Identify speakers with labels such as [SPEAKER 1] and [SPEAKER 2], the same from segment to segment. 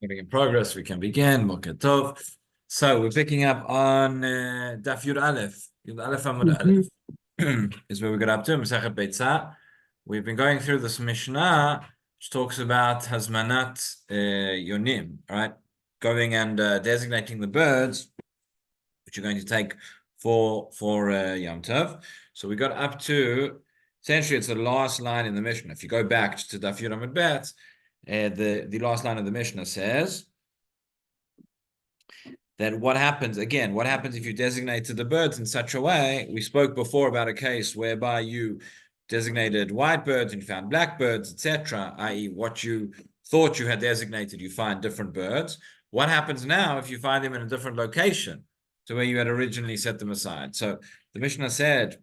[SPEAKER 1] Getting in progress, we can begin. Boker Tov. So we're picking up on Daf Yud Alef. Yud Alef Amud Alef is where we got up to Masechet Beitzah. We've been going through this Mishnah, which talks about Hazmanat Yonim, right? Going and designating the birds which you're going to take for Yom Tov. So we got up to essentially it's the last line in the Mishnah. If you go back to Daf Yud Amud Bet. The last line of the Mishnah says that what happens if you designated the birds in such a way? We spoke before about a case whereby you designated white birds and found black birds, etc., i.e. what you thought you had designated, you find different birds. What happens now if you find them in a different location to where you had originally set them aside? So the Mishnah said,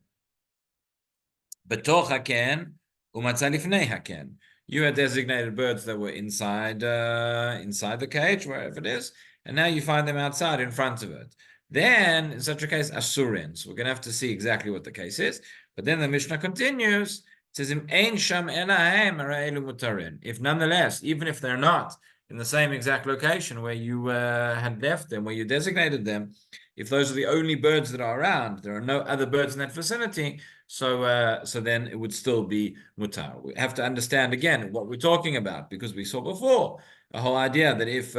[SPEAKER 1] Betoch haken umatzah lifnei haken. You had designated birds that were inside the cage, wherever it is, and now you find them outside in front of it. Then, in such a case, asurin. So we're going to have to see exactly what the case is. But then the Mishnah continues. It says, Ein sham elahem ara'elu mutarin. If nonetheless, even if they're not in the same exact location where you had left them, where you designated them, if those are the only birds that are around, there are no other birds in that vicinity, so then it would still be mutar. We have to understand again what we're talking about, because we saw before the whole idea that if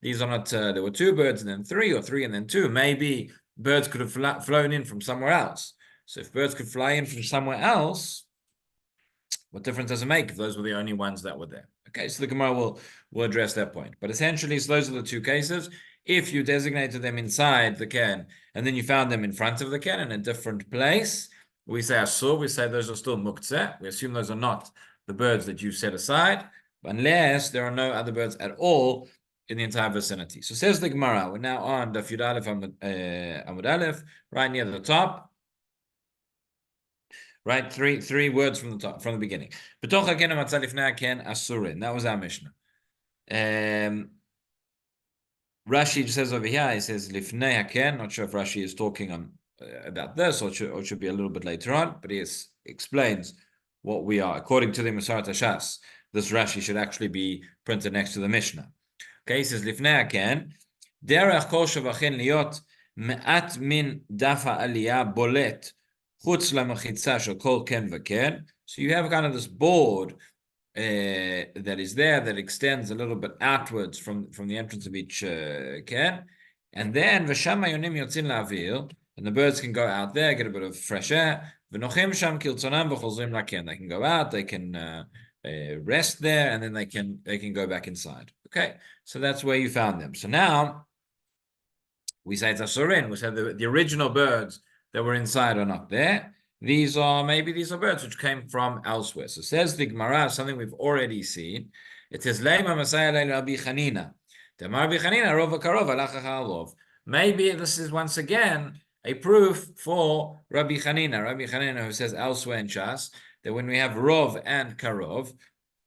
[SPEAKER 1] these are not, there were two birds and then three, or three and then two, maybe birds could have flown in from somewhere else. So if birds could fly in from somewhere else, what difference does it make if those were the only ones that were there? Okay, so the Gemara will address that point. But essentially, so those are the two cases. If you designated them inside the ken, and then you found them in front of the ken in a different place, we say asur, we say those are still muktzeh. We assume those are not the birds that you set aside, unless there are no other birds at all in the entire vicinity. So says the Gemara, we're now on Daf Yud Alef Amud Alef, right near the top. Right, three words from the top, from the beginning. Betoch haken umatzah lifnei haken asurin. That was our Mishnah. Rashi says over here, he says lifnei haken. Not sure if Rashi is talking about this, or it should be a little bit later on, but he explains what we are. According to the Masarat Hashas, this Rashi should actually be printed next to the Mishnah. Okay, he says lifnei haken. Derech kol shavachen liot me'at min dafa aliyah bolet. So you have kind of this board that is there that extends a little bit outwards from the entrance of each ken, and then and the birds can go out there, get a bit of fresh air. They can go out, they can rest there, and then they can go back inside. Okay, so that's where you found them. So now we say it's asurin. We say the original birds that were inside are not there. These are birds which came from elsewhere. So says the Gemara, something we've already seen. It says Leima Masaya Rabbi Chanina. Rabbi Chanina Rov Karov Alach. Maybe this is once again a proof for Rabbi Chanina. Rabbi Chanina, who says elsewhere in Shas that when we have Rov and Karov,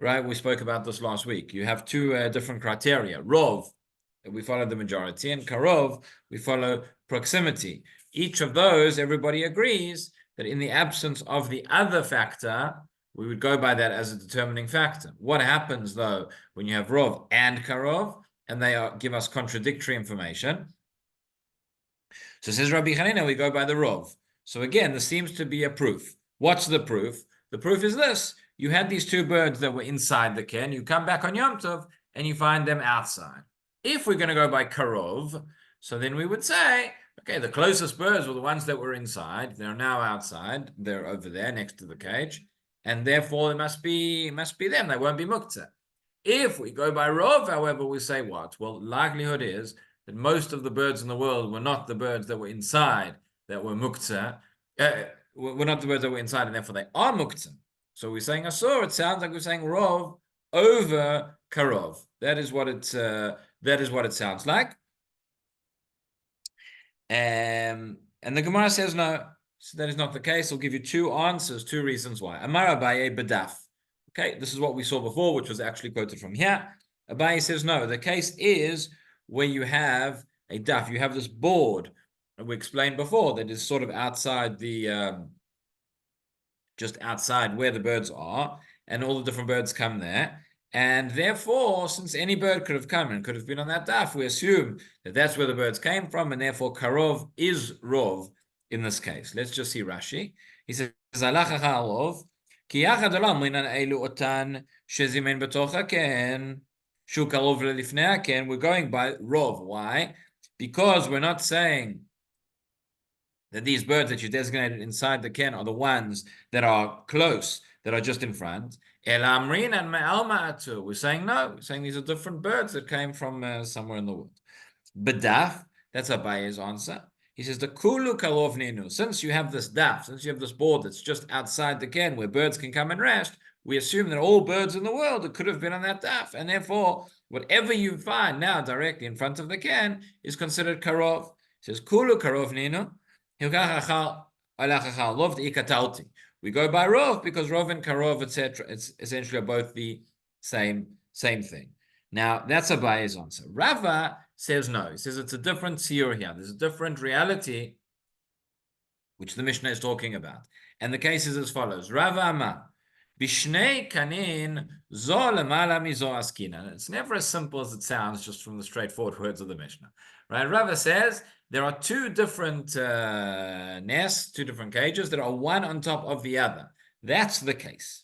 [SPEAKER 1] right? We spoke about this last week. You have two different criteria. Rov, we follow the majority, and Karov, we follow proximity. Each of those, everybody agrees that in the absence of the other factor, we would go by that as a determining factor. What happens, though, when you have Rov and Karov, and they give us contradictory information? So says Rabbi Chanina, we go by the Rov. So again, there seems to be a proof. What's the proof? The proof is this. You had these two birds that were inside the ken. You come back on Yom Tov, and you find them outside. If we're going to go by Karov, so then we would say, okay, the closest birds were the ones that were inside. They're now outside. They're over there next to the cage. And therefore, it must be them. They won't be muktzah. If we go by Rov, however, we say what? Well, likelihood is that most of the birds in the world were not the birds that were inside that were muktzah. Were not the birds that were inside, and therefore they are muktzah. So we're saying asur. It sounds like we're saying Rov over Karov. That is what it sounds like. And the Gemara says no, so that is not the case. I'll give you two answers, two reasons why. Amar Abaye bedaf. Okay, this is what we saw before, which was actually quoted from here. Abaye says no. The case is where you have a daf, you have this board that we explained before that is sort of outside the, just outside where the birds are, and all the different birds come there. And therefore, since any bird could have come and could have been on that daf, we assume that that's where the birds came from, and therefore karov is rov in this case. Let's just see Rashi. He says, "Zalach rov ki yachad olam minan elu otan shezimen betocha ken shu karov lelifnei ken." We're going by rov. Why? Because we're not saying that these birds that you designated inside the ken are the ones that are close, that are just in front. El Amrin and Me'alma Atu. We're saying no. We're saying these are different birds that came from somewhere in the world. Bedaf, that's Abaye's answer. He says, the Kulu Karov Ninu. Since you have this daf, since you have this board that's just outside the ken where birds can come and rest, we assume that all birds in the world that could have been on that daf. And therefore, whatever you find now directly in front of the ken is considered Karov. He says, Kulu Karov Ninu. We go by Rov because Rov and Karov, etc., it's essentially both the same thing. Now, that's Abaye's answer. Rava says no. He says it's a different Shiur here. There's a different reality which the Mishnah is talking about. And the case is as follows. Rava Amar, Bishnei kanin zo lemala mizo askina. It's never as simple as it sounds just from the straightforward words of the Mishnah. Right? Rava says there are two different nests, two different cages that are one on top of the other. That's the case.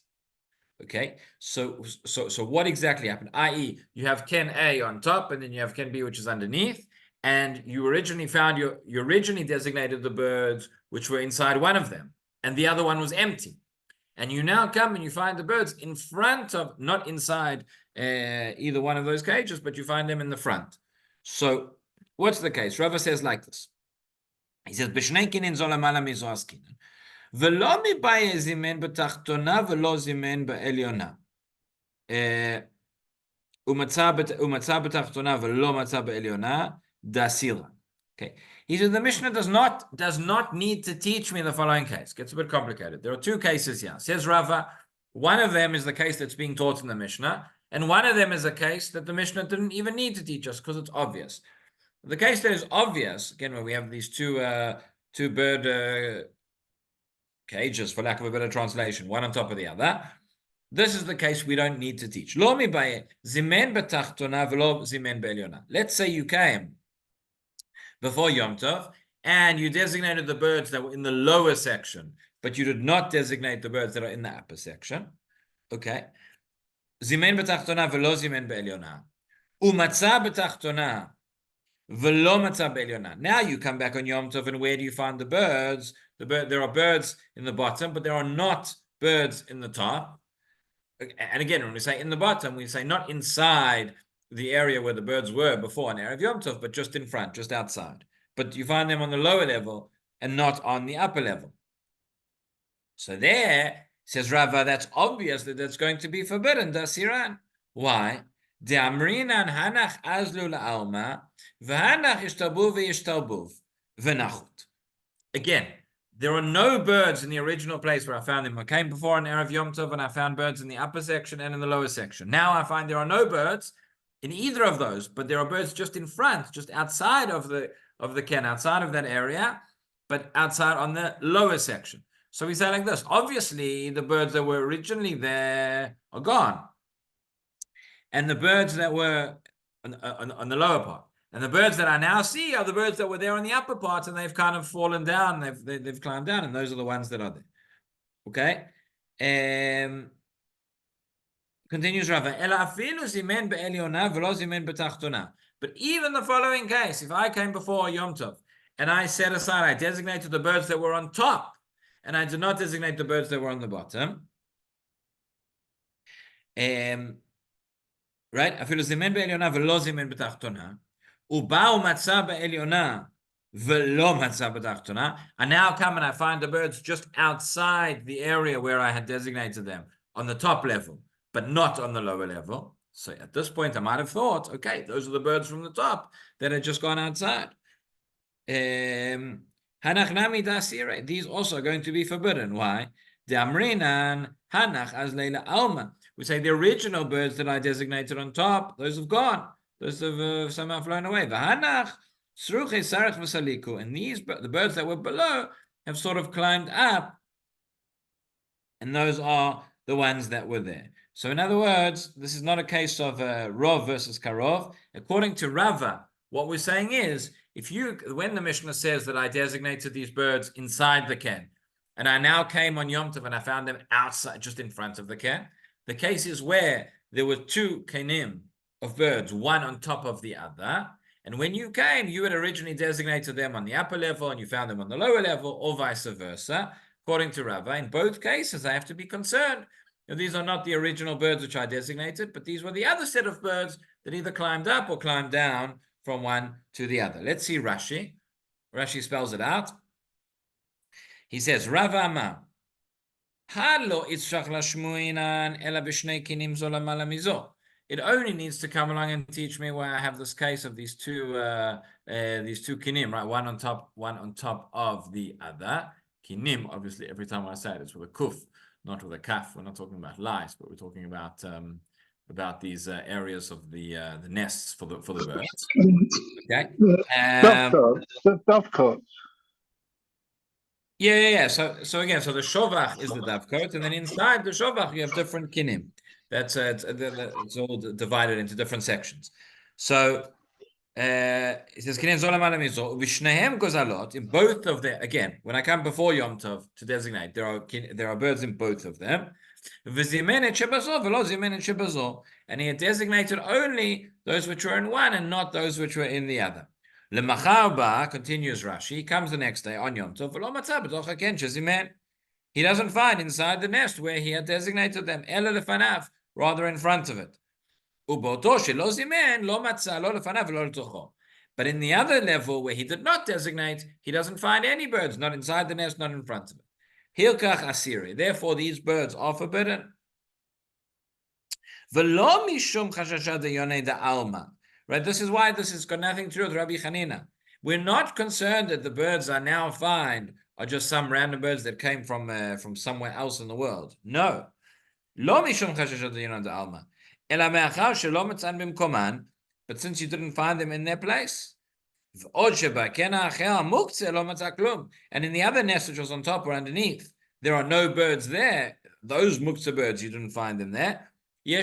[SPEAKER 1] Okay, so what exactly happened? I.e., you have Ken A on top, and then you have Ken B, which is underneath, and you originally found you originally designated the birds which were inside one of them, and the other one was empty. And you now come and you find the birds in front of, not inside either one of those cages, but you find them in the front. So what's the case? Rava says like this. He says, "B'shnei kinin zo lamala mizo askinan, v'lo mibaye zimen b'tachtona v'lo zimen b'elyona, u'matza b'tachtona v'lo matza b'elyona dasira." Okay. He says the Mishnah does not need to teach me the following case. Gets a bit complicated. There are two cases here. Says Rava, one of them is the case that's being taught in the Mishnah, and one of them is a case that the Mishnah didn't even need to teach us because it's obvious. The case that is obvious, again, where we have these two bird cages, for lack of a better translation, one on top of the other. This is the case we don't need to teach. Let's say you came before Yom Tov and you designated the birds that were in the lower section, but you did not designate the birds that are in the upper section. Okay. Zimen b'tachtona v'lo zimen b'elyona. U'matza b'tachtona. Now you come back on Yom Tov, and where do you find the birds? There are birds in the bottom, but there are not birds in the top. And again, when we say in the bottom, we say not inside the area where the birds were before an Erev Yom Tov, but just in front, just outside. But you find them on the lower level and not on the upper level. So there, says Rava, that's obvious that that's going to be forbidden, Dasiran. Why? De'amrinan hanach azlu la'alma, v'hanach ishtabuv v'yishtabuv, v'nachut. Again, there are no birds in the original place where I found them. I came before an Erev Yom Tov and I found birds in the upper section and in the lower section. Now I find there are no birds in either of those, but there are birds just in front, just outside of the ken, outside of that area, but outside on the lower section. So we say like this, obviously the birds that were originally there are gone. And the birds that were on the lower part. And the birds that I now see are the birds that were there on the upper part, and they've kind of fallen down, they've climbed down, and those are the ones that are there. Okay? Continues Rava, but even the following case, if I came before Yom Tov, and I set aside, I designated the birds that were on top, and I did not designate the birds that were on the bottom, right? אפילו זימן בעליונה ולא זימן בתחתונה, ובאו מצא בעליונה ולא מצא בתחתונה, and now come and I find the birds just outside the area where I had designated them, on the top level, but not on the lower level. So at this point, I might have thought, okay, those are the birds from the top that had just gone outside. Hanach nami dasire. These also are going to be forbidden. Why? The amrinan hanach as leila alma. We say the original birds that I designated on top, those have gone. Those have somehow flown away. The hanach sruche sarach v'saliku. And the birds that were below have sort of climbed up, and those are the ones that were there. So in other words, this is not a case of Rov versus Karov. According to Rava, what we're saying is, when the Mishnah says that I designated these birds inside the ken, and I now came on Yom Tov and I found them outside, just in front of the ken, the case is where there were two kenim of birds, one on top of the other, and when you came, you had originally designated them on the upper level and you found them on the lower level, or vice versa. According to Rava, in both cases, I have to be concerned. These are not the original birds which I designated, but these were the other set of birds that either climbed up or climbed down from one to the other. Let's see Rashi. Rashi spells it out. He says, Rava Amar, Halo itzshach lashmuinan ela b'shnei kinim zo lamala mizo. It only needs to come along and teach me where I have this case of these two kinim, right? One on top of the other. Kinim, obviously, every time I say it, it's with a kuf, not with a kaf. We're not talking about lice, but we're talking about these areas of the nests for the birds. Okay.
[SPEAKER 2] Dovecote.
[SPEAKER 1] Yeah. So again, the shovach is the dovecote, and then inside the shovach you have different kinim. It's all divided into different sections. So it says kinim zolam alamizo v'shnehem gozalot. In both of them, again, when I come before Yom Tov to designate, there are birds in both of them. V'zimenet shebazo v'lo zimenet shebazo, and he had designated only those which were in one and not those which were in the other. Lemachar ba, continues Rashi, he comes the next day on Yom Tov, v'lo matzah b'toch haken shezimen. He doesn't find inside the nest where he had designated them, ela lefanav, rather in front of it. But in the other level where he did not designate, he doesn't find any birds, not inside the nest, not in front of it. Hilkach asiri. Therefore, these birds are forbidden. Right? This is why this has got nothing to do with Rabbi Chanina. We're not concerned that the birds are now found are just some random birds that came from somewhere else in the world. No. But since you didn't find them in their place, and in the other nest which was on top or underneath, there are no birds there. Those muktzah birds, you didn't find them there. We are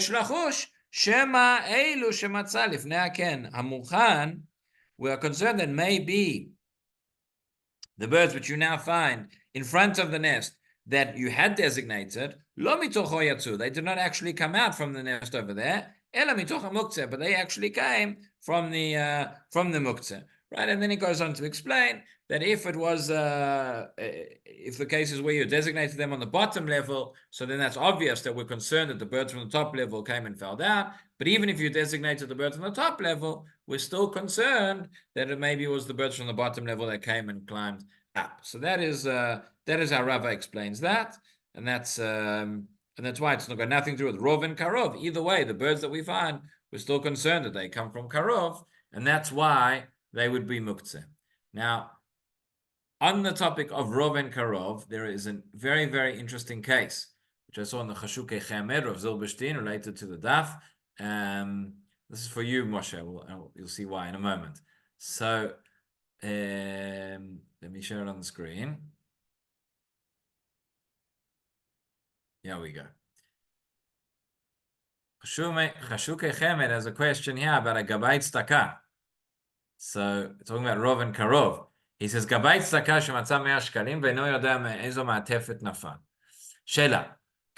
[SPEAKER 1] concerned that maybe the birds which you now find in front of the nest that you had designated, they did not actually come out from the nest over there, but they actually came from the muktzah, right? And then he goes on to explain that if it was, if the case is where you designated them on the bottom level, so then that's obvious that we're concerned that the birds from the top level came and fell down. But even if you designated the birds on the top level, we're still concerned that maybe it was the birds from the bottom level that came and climbed up. So that is how Rava explains that, and that's why it's got nothing to do with Rov and Karov. Either way, the birds that we find, we're still concerned that they come from Karov, and that's why they would be muktzeh. Now, on the topic of Rov and Karov, there is a very, very interesting case, which I saw in the Chashukei Chemed of Zilberstein related to the Daf. This is for you, Moshe. You'll see why in a moment. So, let me share it on the screen. Here we go. Chashukei Chemed has a question here about a Gabait Tzedakah. So, talking about Rov and Karov. He says, Gabait Tzedakah שמצא 100 שקלים ואינו יודע מאיזו מעטפת נפל. שאלה,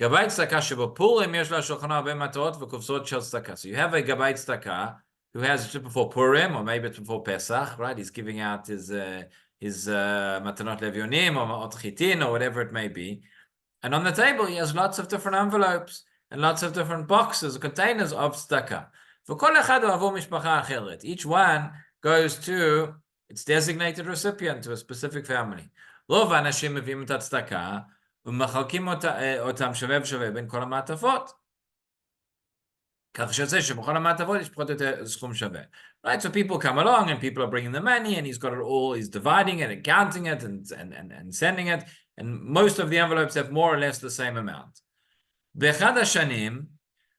[SPEAKER 1] גבאי צדקה שבפורים יש לה שולחנו הרבה מטרות וקופסאות של צדקה. So you have a Gabait Tzedakah who has it just before Purim, or maybe it's before Pesach, right? He's giving out his matanot levionim or ma'ot chitin or whatever it may be. And on the table, he has lots of different envelopes and lots of different boxes, containers of tzedakah. וכל אחד הוא עבור משפחה אחרת. Each one goes to its designated recipient, to a specific family. רוב האנשים מביאים את הצדקה ומחלקים אותם שווה ושווה בין כל המעטפות. כך שיוצא שבכל המעטפות יש פחות או יותר סכום שווה. Right, so people come along and people are bringing the money and he's got it all, he's dividing it and counting it and sending it, and most of the envelopes have more or less the same amount. באחד השנים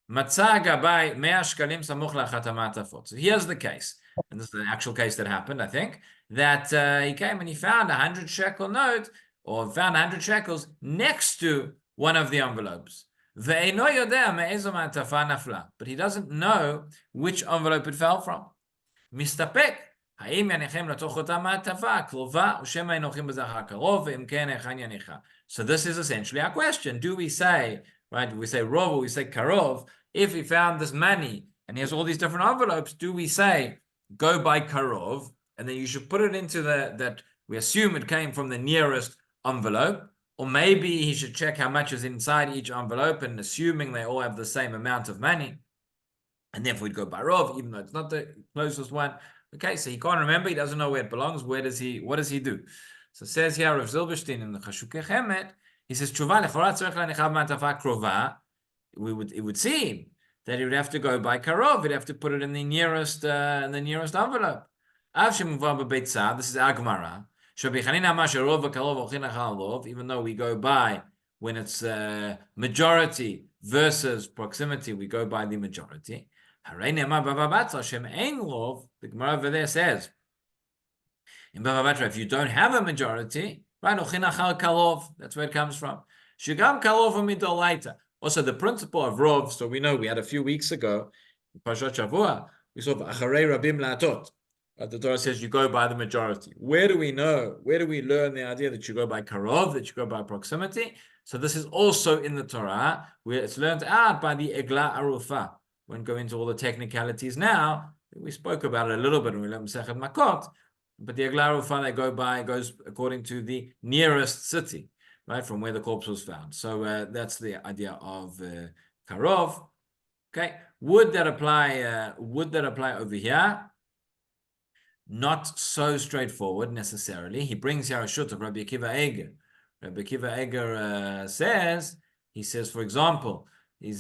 [SPEAKER 1] מצא גבאי 100 שקלים סמוך לאחת המעטפות. So here's the case, and this is the actual case that happened, I think, that he came and he found a 100 shekel note, or found 100 shekels next to one of the envelopes. Ve'eno yodea me'ezo ma'atafa nafla. But he doesn't know which envelope it fell from. מסתפק, האם יניחם לתוך אותה מעטפה הקרובה, או שמא ינחים בזרח הקרוב, ואם כן, היכן יניחה? So this is essentially our question. Do we say, right, do we say rov or we say karov? If we found this money, and he has all these different envelopes, do we say, go by karov, and then you should put it into that we assume it came from the nearest envelope, or maybe he should check how much is inside each envelope, and assuming they all have the same amount of money, and therefore we'd go by Rov, even though it's not the closest one. Okay, so he can't remember, he doesn't know where it belongs. What does he do? So it says here, Rav Zilberstein in the Chashukei Chemet, he says, Tshuva lechorat tzorech lanichav ma'atafa krova. It would seem that he would have to go by Karov, he'd have to put it in the nearest envelope. Av shemuvar b'Beitzah, this is our Gemara. Shabi Chanina amar sherov v'karov olchin achar rov, even though we go by, when it's majority versus proximity, we go by the majority. The Gemara over there says, in Bava Batra, if you don't have a majority, right, that's where it comes from. Also, the principle of Rov, so we know we had a few weeks ago, in Parashat Shavua, we saw Acharei Rabim La'atot. The Torah says you go by the majority. Where do we know? Where do we learn the idea that you go by Karov, that you go by proximity? So this is also in the Torah, where it's learned out by the Egla Arufa. Won't go into all the technicalities now. We spoke about it a little bit when we learned Masechet Makot, but the Egla Arufa they goes according to the nearest city, right, from where the corpse was found. So that's the idea of Karov. Okay, would that apply over here? Not so straightforward necessarily. He brings here a shut of Rabbi Akiva Eger. Rabbi Akiva Eger says, for example,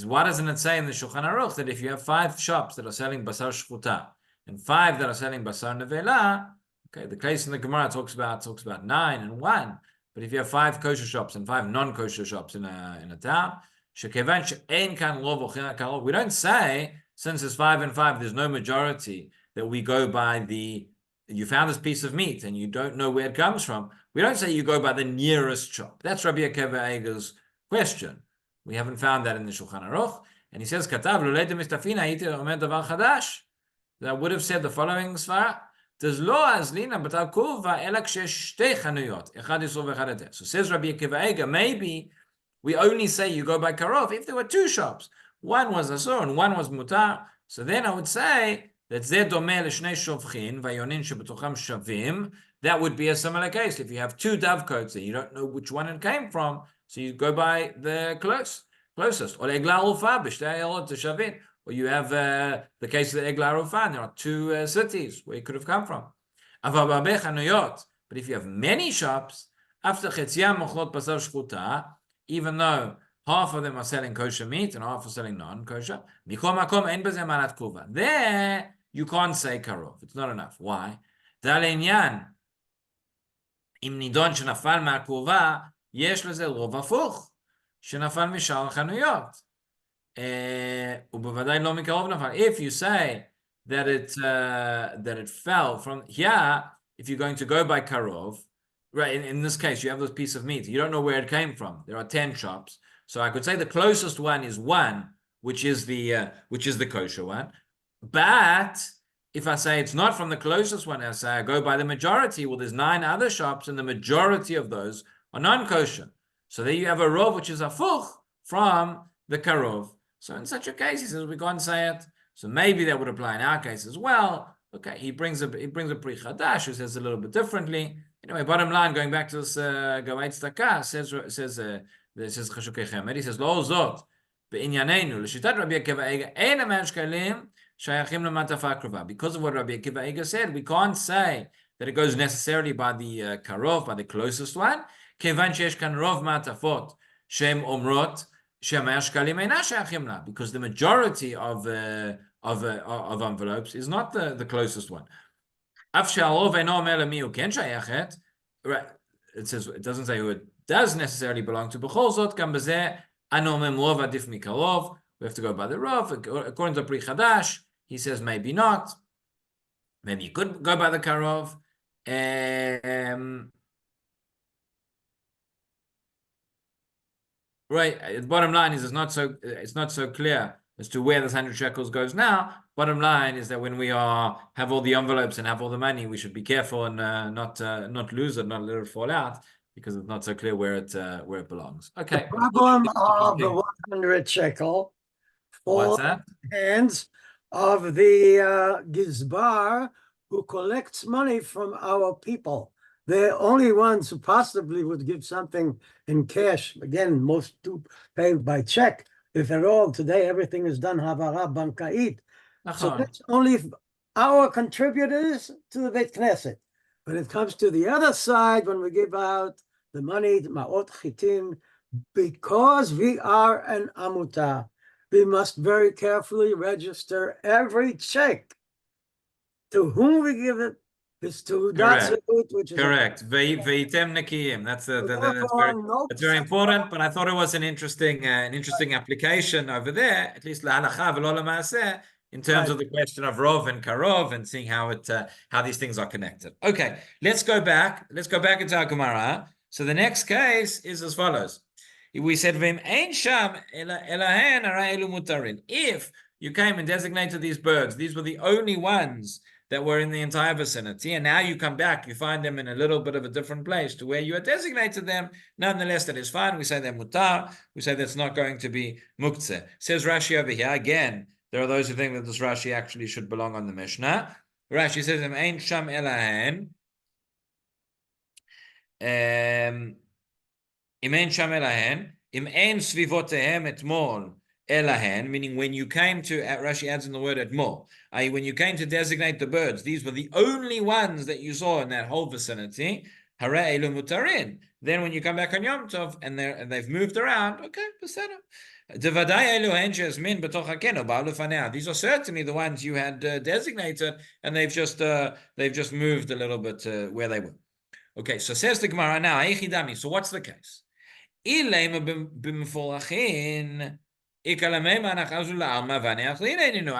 [SPEAKER 1] why doesn't it say in the Shulchan Aruch that if you have 5 shops that are selling basar shchuta and 5 that are selling basar nevela, okay, the case in the Gemara talks about 9 and 1, but if you have 5 kosher shops and 5 non-kosher shops in a town, we don't say, since there's 5 and 5, there's no majority, that we go by you found this piece of meat and you don't know where it comes from. We don't say you go by the nearest shop. That's Rabbi Akiva Eger's question. We haven't found that in the Shulchan Aruch. And he says, Katav l'leitem mistafina hayiti omer davar chadash. That would have said the following svara. Does lo azlina b'tal kuva ela kshesh shtei chanuyot. Echad yisur v'echad eter. So says Rabbi Akiva Eger, maybe we only say you go by karov if there were 2 shops. One was asur and one was mutar. So then I would say that zeh domeh l'shnei shovchin vayonin shebetocham shavim. That would be a similar case. If you have 2 dovecotes and you don't know which one it came from, so you go by the closest. Or you have the case of the Egla Rufan. There are 2 cities where it could have come from. But if you have many shops, even though half of them are selling kosher meat and half are selling non-kosher, there you can't say karov. It's not enough. Why? אם נידון שנפל מהקרובה, יש לזה רוב הפוך, שנפל משאר החנויות. ובוודאי לא מקרוב נפל. If you say that it fell from here, if you're going to go by karov, right, in this case, you have this piece of meat, you don't know where it came from. There are 10 shops. So I could say the closest one is 1, which is the kosher one. But if I say it's not from the closest one, I say I go by the majority, well, there's 9 other shops, and the majority of those are non-kosher. So there you have a rov, which is a fuch from the karov. So in such a case, he says we can't say it. So maybe that would apply in our case as well. Okay, he brings a Pri Chadash who says a little bit differently. Anyway, bottom line, going back to this Gavai Tzedakah, says Chashukei Chemed, he says Lo Zot be'inyanenu l'shitat Rabbi Akiva Eger ein amer shkalim shayachim l'matafa krova. Because of what Rabbi Akiva Eger said, we can't say that it goes necessarily by the karov, by the closest one. Kevan sheyesh kan rov matafot shem omrot she'amer shkalim eina shayachim la, because the majority of envelopes is not the closest one. Af she'arov eino omer lemi hu ken shayachet. Right, it says it doesn't say who it does necessarily belong to. B'chol zot kam b'zeh ano omem rov adif mikarov. We have to go by the rov. According to Pri Chadash, he says maybe not. Maybe you could go by the karov. right. The bottom line is it's not so clear as to where this 100 shekels goes now. Bottom line is that when we have all the envelopes and have all the money, we should be careful and not lose it, not let it fall out, because it's not so clear where it belongs. Okay.
[SPEAKER 2] The problem of the 100 shekel
[SPEAKER 1] What's
[SPEAKER 2] falls
[SPEAKER 1] that?
[SPEAKER 2] in the hands of the Gizbar, who collects money from our people. They're only ones who possibly would give something in cash. Again, most do pay by check. If at all, today everything is done havara bankait. So that's only our contributors to the Beit Knesset. When it comes to the other side, when we give out the money, the ma'ot chitim, because we are an amuta, we must very carefully register every check. To whom we give it is to
[SPEAKER 1] Correct.
[SPEAKER 2] which is
[SPEAKER 1] correct. Veitem nekiyim. That's very important. But I thought it was an interesting application over there, at least lahalacha v'lo lamaaseh, in terms of the question of rov and karov and seeing how these things are connected. Okay, let's go back into our Gemara. So the next case is as follows. We said if you came and designated these birds, these were the only ones that were in the entire vicinity, and now you come back, you find them in a little bit of a different place to where you had designated them. Nonetheless, that is fine. We say they're mutar. We say that's not going to be muktzeh. Says Rashi over here again. There are those who think that this Rashi actually should belong on the Mishnah. Rashi says, "Im ein sham elahen." Im ein sham elahen. Im ein svivotehem etmol elahen. Meaning, when you came to, Rashi adds in the word etmol. When you came to designate the birds, these were the only ones that you saw in that whole vicinity. Hare elu mutarin. Then when you come back on Yom Tov and they've moved around, okay, beseder. These are certainly the ones you had designated, and they've just moved a little bit where they were. Okay, so says the Gemara now. So what's the case? I don't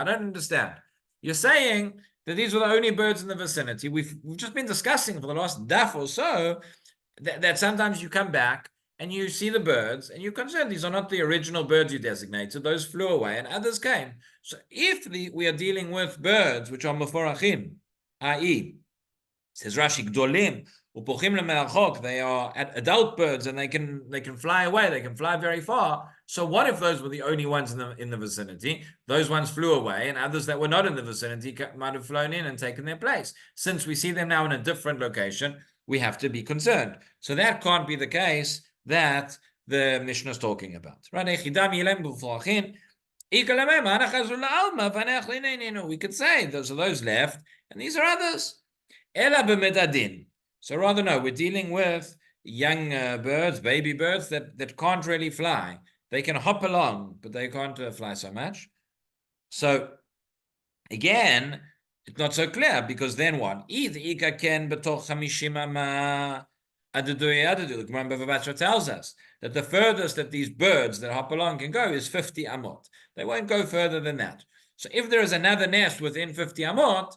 [SPEAKER 1] understand. You're saying that these were the only birds in the vicinity. We've just been discussing for the last daf or so that sometimes you come back and you see the birds and you're concerned these are not the original birds you designated. Those flew away and others came. So if we are dealing with birds which are meforachim, i.e., says Rashi, gdolim, upochim lemerachok, they are adult birds and they can fly away, they can fly very far. So what if those were the only ones in the vicinity? Those ones flew away and others that were not in the vicinity might have flown in and taken their place. Since we see them now in a different location, we have to be concerned. So that can't be the case that the Mishnah is talking about. Right? We could say those are those left and these are others. So rather no, we're dealing with young birds, baby birds that can't really fly. They can hop along, but they can't fly so much. So again, it's not so clear, because then what? The Gemara tells us that the furthest that these birds that hop along can go is 50 amot. They won't go further than that. So if there is another nest within 50 amot,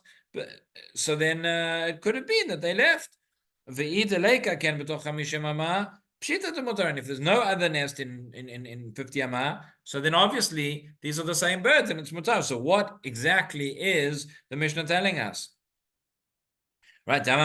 [SPEAKER 1] so then it could have been that they left. And if there's no other nest in 50 amah, so then obviously these are the same birds and it's mutar. So what exactly is the Mishnah telling us? Right? That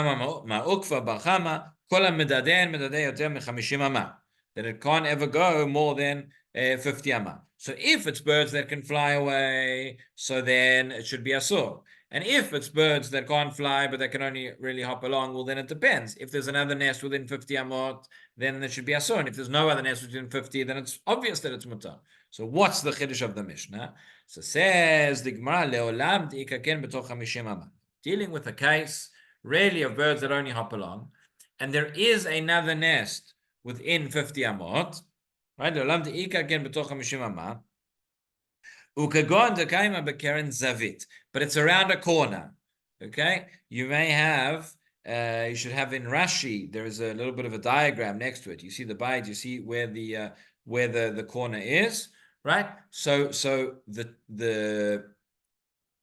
[SPEAKER 1] it can't ever go more than 50 amah. So if it's birds that can fly away, so then it should be asur. And if it's birds that can't fly, but that can only really hop along, well, then it depends. If there's another nest within 50 amot, then it should be asur. And if there's no other nest within 50, then it's obvious that it's mutar. So what's the chiddush of the Mishnah? So says the Gemara, leolam di'ikaken b'toch 50 amah. Dealing with a case, really, of birds that only hop along, and there is another nest within 50 amot, right? Leolam di'ikaken b'toch 50 amah. But it's around a corner. Okay, you may have. You should have in Rashi. There is a little bit of a diagram next to it. You see the bite. You see where the corner is, right? So the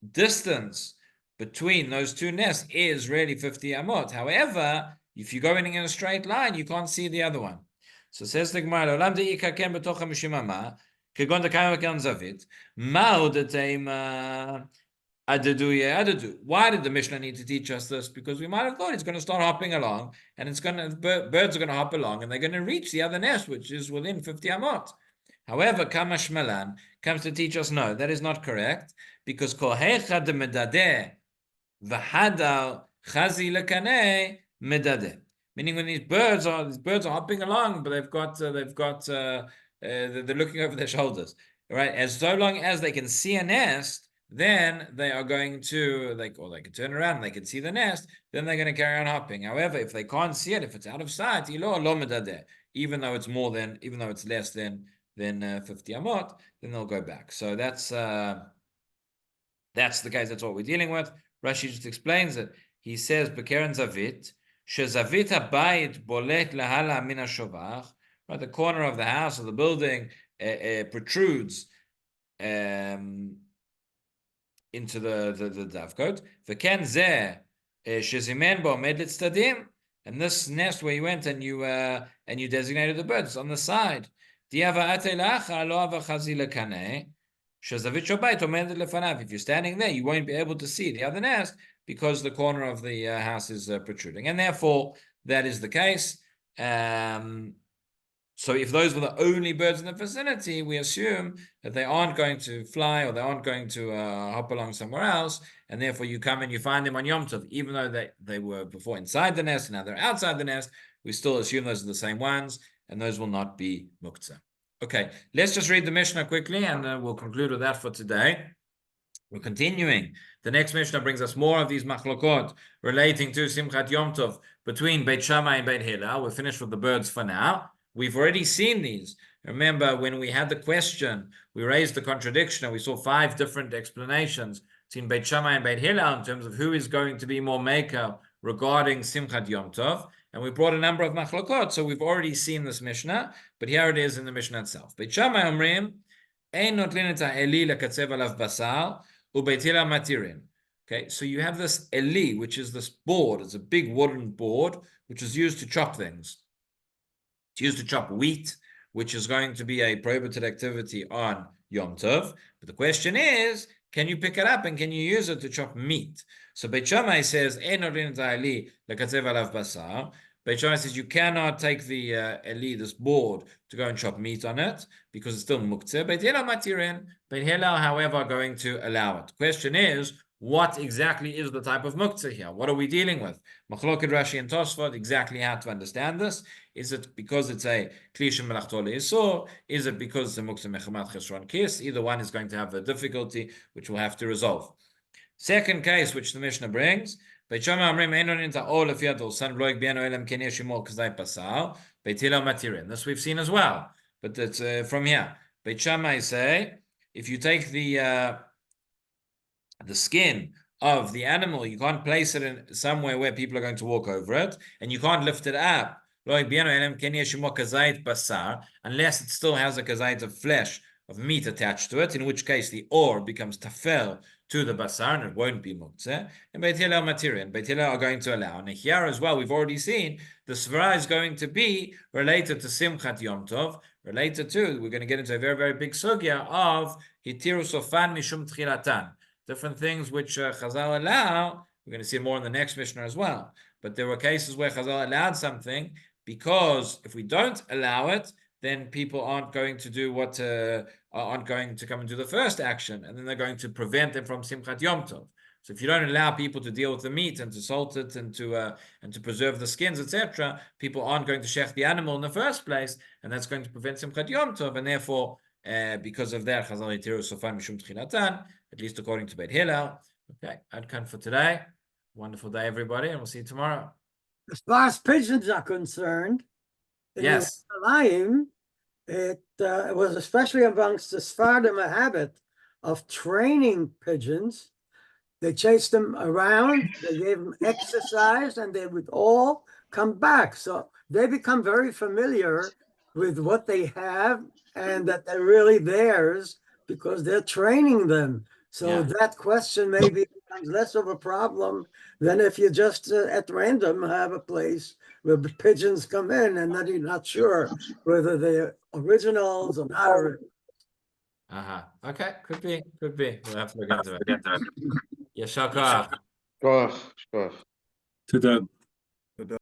[SPEAKER 1] distance between those two nests is really 50 amot. However, if you're going in a straight line, you can't see the other one. So says the Gemara, "Olam de'ika ken betoch hamishimama, kegon dekayim v'ken zavit, ma'u deteima adadu. Why did the Mishnah need to teach us this? Because we might have thought it's going to start hopping along, and birds are going to hop along, and they're going to reach the other nest, which is within 50 amot. However, Kamash Malan comes to teach us, no, that is not correct, because kohecha de medadeh v'hadal chazi lekane medadeh. Meaning, when these birds are hopping along, but they're looking over their shoulders, right? As so long as they can see a nest, then they are going to they can turn around and they can see the nest, then they're going to carry on hopping. However, if they can't see it, if it's out of sight, even though it's less than 50 amot, then they'll go back. So that's the case. That's what we're dealing with. Rashi just explains it. He says, "Bekeren zavit, shezavit habayit bolet lahala min hashovach." Right, the corner of the house or the building protrudes into the davkot. V'ken zeh shezimen bo omed litztadim, and this nest where you went and you designated the birds on the side. If you're standing there, you won't be able to see the other nest because the corner of the house is protruding, and therefore that is the case. So if those were the only birds in the vicinity, we assume that they aren't going to fly or they aren't going to hop along somewhere else, and therefore you come and you find them on Yom Tov, even though they were before inside the nest and now they're outside the nest, we still assume those are the same ones, and those will not be muktzah. Okay, let's just read the Mishnah quickly, and we'll conclude with that for today. We're continuing. The next Mishnah brings us more of these machlokot relating to Simchat Yom Tov between Beit Shammai and Beit Hillel. We're finished with the birds for now. We've already seen these. Remember, when we had the question, we raised the contradiction, and we saw 5 different explanations between Beit Shammai and Beit Hillel in terms of who is going to be more maker regarding Simchat Yom Tov. And we brought a number of machlokot, so we've already seen this Mishnah, but here it is in the Mishnah itself. Beit Shammai omrim, ein notlin et ha'eli lekatzev alav basar, u'beit Hillel matirin. Okay, so you have this eli, which is this board. It's a big wooden board, which is used to chop things. It's used to chop wheat, which is going to be a prohibited activity on Yom Tov. But the question is, can you pick it up and can you use it to chop meat? So Beit Shammai says, ein notlin et ha'eli lekatzev alav basar. Beit Shammai says you cannot take the eli, this board, to go and chop meat on it because it's still muktzeh. Beit Hillel matirin. Beit Hillel, however, are going to allow it. The question is, what exactly is the type of muktzeh here? What are we dealing with? Machloket Rashi and Tosfot, exactly how to understand this. Is it because it's a kli shemelachto le'isur? Is it because it's a muktzeh mechamat chesron kis? Either one is going to have a difficulty, which we'll have to resolve. Second case, which the Mishnah brings, Beit Shammai omrim ein notlin et ha'or lefi hadorsan v'lo yigbianu elam ken yesh imo k'zai basar. Beit Hillel matirin. This we've seen as well, but it's from here. Beit Shammai say, if you take the skin of the animal, you can't place it in somewhere where people are going to walk over it, and you can't lift it up unless it still has a kazait of flesh, of meat attached to it, in which case the or becomes tafel to the basar, and it won't be muktzeh. And Beit Hillel matirin. Beit Hillel are going to allow. And here as well, we've already seen the svara is going to be related to Simchat Yom Tov, related to, we're going to get into a very, very big sugya of hitiru sofan mishum tchilatan. Different things which Chazal allow. We're going to see more in the next Mishnah as well. But there were cases where Chazal allowed something because if we don't allow it, then people aren't going to do aren't going to come and do the first action, and then they're going to prevent them from Simchat Yom Tov. So if you don't allow people to deal with the meat and to salt it and to preserve the skins, etc., people aren't going to shech the animal in the first place, and that's going to prevent Simchat Yom Tov, and therefore, because of that, Chazal hitiru sofan mishum tchilatan, at least according to Beit Hillel. Okay, Adkan for today. Wonderful day, everybody, and we'll see you tomorrow.
[SPEAKER 2] As far as pigeons are concerned, in
[SPEAKER 1] Yes.
[SPEAKER 2] Yerushalayim, it was especially amongst the Sephardim a habit of training pigeons. They chased them around, they gave them exercise, and they would all come back. So they become very familiar with what they have and that they're really theirs because they're training them. So
[SPEAKER 1] Yeah.
[SPEAKER 2] that question maybe becomes less of a problem than if you just at random have a place where pigeons come in and then you're not sure whether they're originals or not.
[SPEAKER 1] Okay, could be. We'll have to look into it. Yashar koach.
[SPEAKER 3] Koach, koach.
[SPEAKER 4] To the